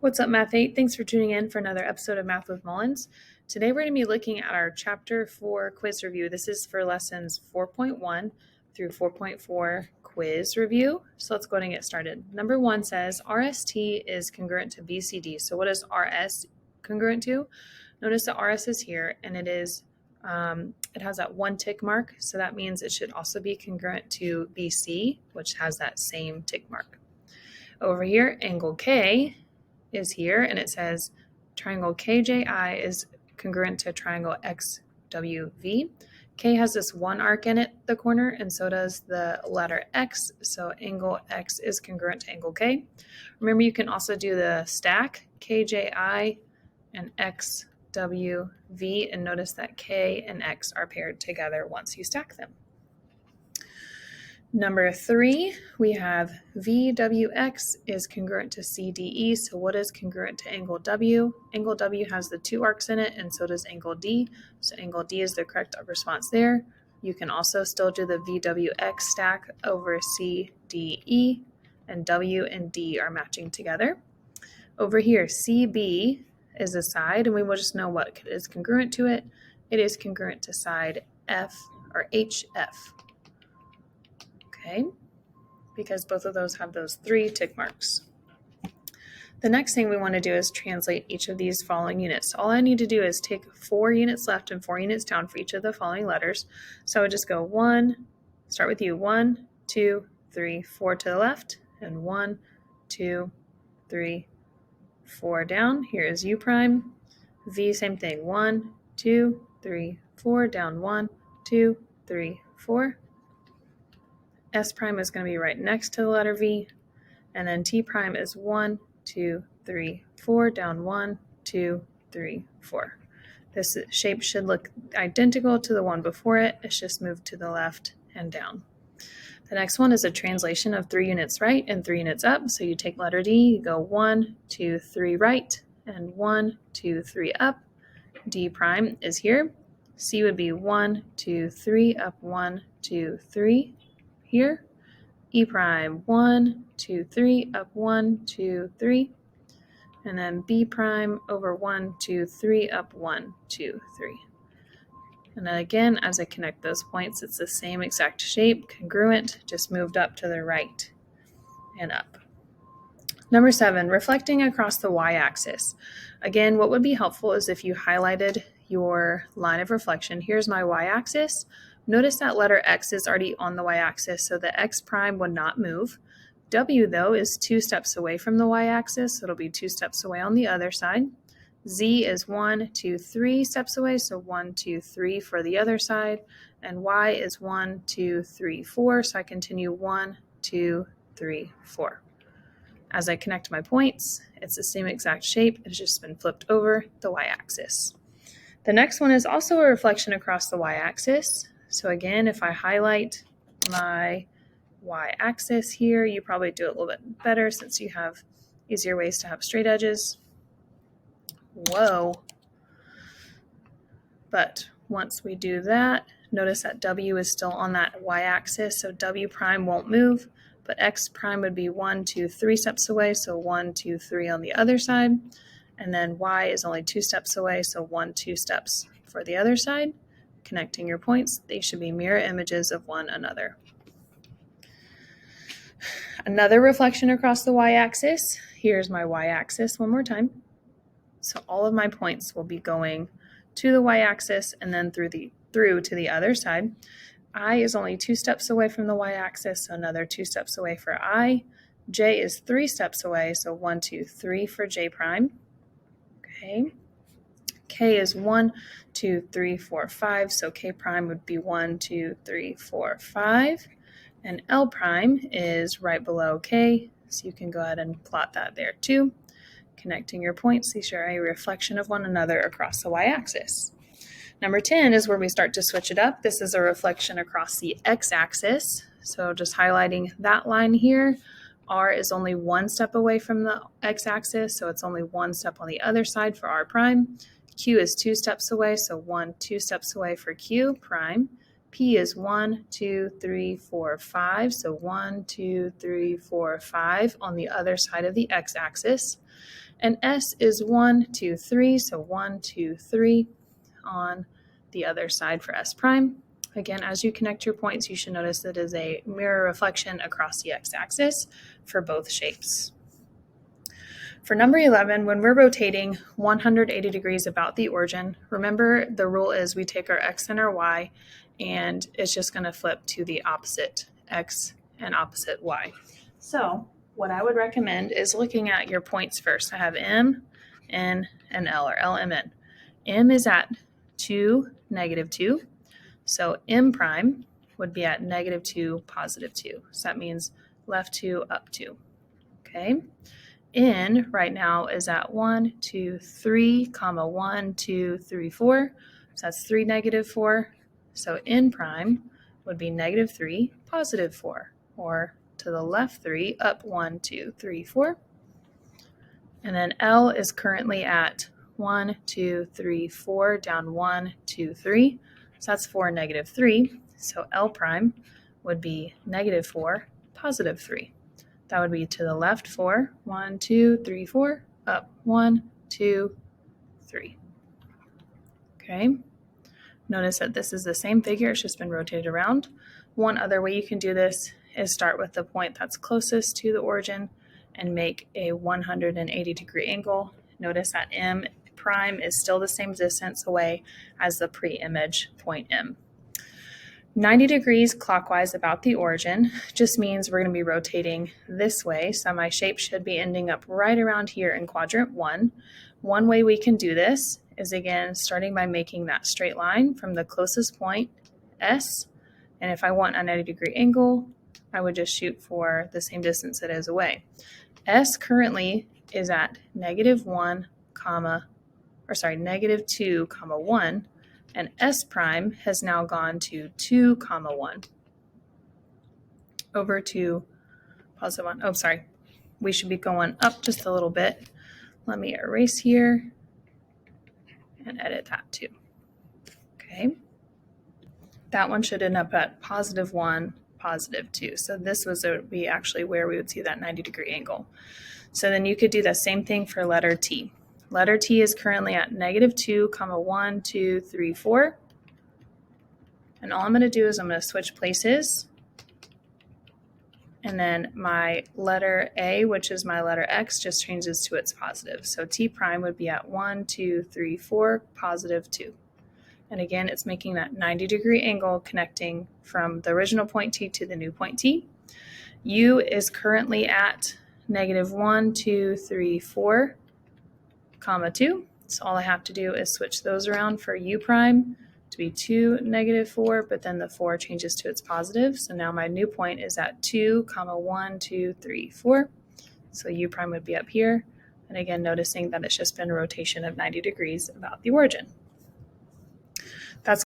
What's up, Math 8? Thanks for tuning in for another episode of Math with Mullins. Today we're going to be looking at our Chapter 4 quiz review. This is for lessons 4.1 through 4.4 quiz review. So let's go ahead and get started. Number 1 says RST is congruent to BCD. So what is RS congruent to? Notice that RS is here and it has that one tick mark. So that means it should also be congruent to BC, which has that same tick mark. Over here, angle K is here, and it says triangle KJI is congruent to triangle XWV. K has this one arc in it, the corner, and so does the letter X, so angle X is congruent to angle K. Remember, you can also do the stack, KJI and XWV, and notice that K and X are paired together once you stack them. Number 3, we have VWX is congruent to CDE. So what is congruent to angle W? Angle W has the two arcs in it, and so does angle D. So angle D is the correct response there. You can also still do the VWX stack over CDE, and W and D are matching together. Over here, CB is a side, and we will just know what is congruent to it. It is congruent to side F or HF. Okay, because both of those have those 3 tick marks. The next thing we want to do is translate each of these following units. All I need to do is take 4 units left and 4 units down for each of the following letters. So I would just go 1, start with you, 1, 2, 3, 4 to the left, and 1, 2, 3, 4 down. Here is U prime. V, same thing, 1, 2, 3, 4, down 1, 2, 3, 4. S prime is going to be right next to the letter V, and then T prime is 1, 2, 3, 4, down 1, 2, 3, 4. This shape should look identical to the one before it. It's just moved to the left and down. The next one is a translation of 3 units right and 3 units up. So you take letter D, you go 1, 2, 3 right, and 1, 2, 3 up. D prime is here. C would be 1, 2, 3 up, 1, 2, 3. Here, E prime, 1, 2, 3, up 1, 2, 3, and then B prime over 1, 2, 3, up 1, 2, 3. And then again, as I connect those points, it's the same exact shape, congruent, just moved up to the right and up. Number 7, reflecting across the y-axis. Again, what would be helpful is if you highlighted your line of reflection. Here's my y-axis. Notice that letter X is already on the y-axis, so the X prime would not move. W, though, is 2 steps away from the y-axis, so it'll be 2 steps away on the other side. Z is 1, 2, 3 steps away, so 1, 2, 3 for the other side. And Y is 1, 2, 3, 4, so I continue 1, 2, 3, 4. As I connect my points, it's the same exact shape. It's just been flipped over the y-axis. The next one is also a reflection across the y-axis. So again, if I highlight my y-axis here, you probably do it a little bit better since you have easier ways to have straight edges. Whoa. But once we do that, notice that W is still on that y-axis, so W prime won't move, but X prime would be 1, 2, 3 steps away, so 1, 2, 3 on the other side. And then Y is only 2 steps away, so 1, 2 steps for the other side. Connecting your points, they should be mirror images of one another. Another reflection across the y-axis. Here's my y-axis one more time. So all of my points will be going to the y-axis and then through to the other side. I is only 2 steps away from the y-axis, so another 2 steps away for I. J is 3 steps away, so 1, 2, 3 for J prime. Okay. K is 1, 2, 3, 4, 5, so K prime would be 1, 2, 3, 4, 5. And L prime is right below K, so you can go ahead and plot that there too. Connecting your points, these are a reflection of one another across the y-axis. Number 10 is where we start to switch it up. This is a reflection across the x-axis, so just highlighting that line here. R is only 1 step away from the x-axis, so it's only 1 step on the other side for R prime. Q is 2 steps away, so 1, 2 steps away for Q prime. P is 1, 2, 3, 4, 5, so 1, 2, 3, 4, 5 on the other side of the x-axis. And S is 1, 2, 3, so 1, 2, 3 on the other side for S prime. Again, as you connect your points, you should notice that it is a mirror reflection across the x-axis for both shapes. For number 11, when we're rotating 180 degrees about the origin, remember the rule is we take our x and our y, and it's just going to flip to the opposite x and opposite y. So what I would recommend is looking at your points first. I have M, N, and L, or L, M, N. M is at 2, negative 2. So M prime would be at negative 2, positive 2. So that means left 2, up 2. Okay. N right now is at 1, 2, 3, comma 1, 2, 3, 4. So that's 3, negative 4. So N prime would be negative 3, positive 4, or to the left 3, up 1, 2, 3, 4. And then L is currently at 1, 2, 3, 4, down 1, 2, 3. So that's 4, negative 3. So L prime would be negative 4, positive 3. That would be to the left 4, 1, 2, 3, 4, up 1, 2, 3. Okay. Notice that this is the same figure, it's just been rotated around. One other way you can do this is start with the point that's closest to the origin and make a 180 degree angle. Notice that M prime is still the same distance away as the pre-image point M. 90 degrees clockwise about the origin just means we're going to be rotating this way, so my shape should be ending up right around here in quadrant 1. One way we can do this is, again, starting by making that straight line from the closest point, S, and if I want a 90 degree angle, I would just shoot for the same distance it is away. S currently is at negative 1, negative 2, 1, and S prime has now gone to 2, 1 over to positive 1. Oh, sorry. We should be going up just a little bit. Let me erase here and edit that too. Okay. That one should end up at positive 1, positive 2. So this would be actually where we would see that 90 degree angle. So then you could do the same thing for letter T. Letter T is currently at negative 2, 1, 2, 3, 4. And all I'm going to do is I'm going to switch places. And then my letter A, which is my letter X, just changes to its positive. So T prime would be at 1, 2, 3, 4, positive 2. And again, it's making that 90 degree angle connecting from the original point T to the new point T. U is currently at negative 1, 2, 3, 4, 2. So all I have to do is switch those around for U prime to be 2, negative 4, but then the 4 changes to its positive. So now my new point is at 2, 1, 2, 3, 4. So U prime would be up here. And again, noticing that it's just been a rotation of 90 degrees about the origin. That's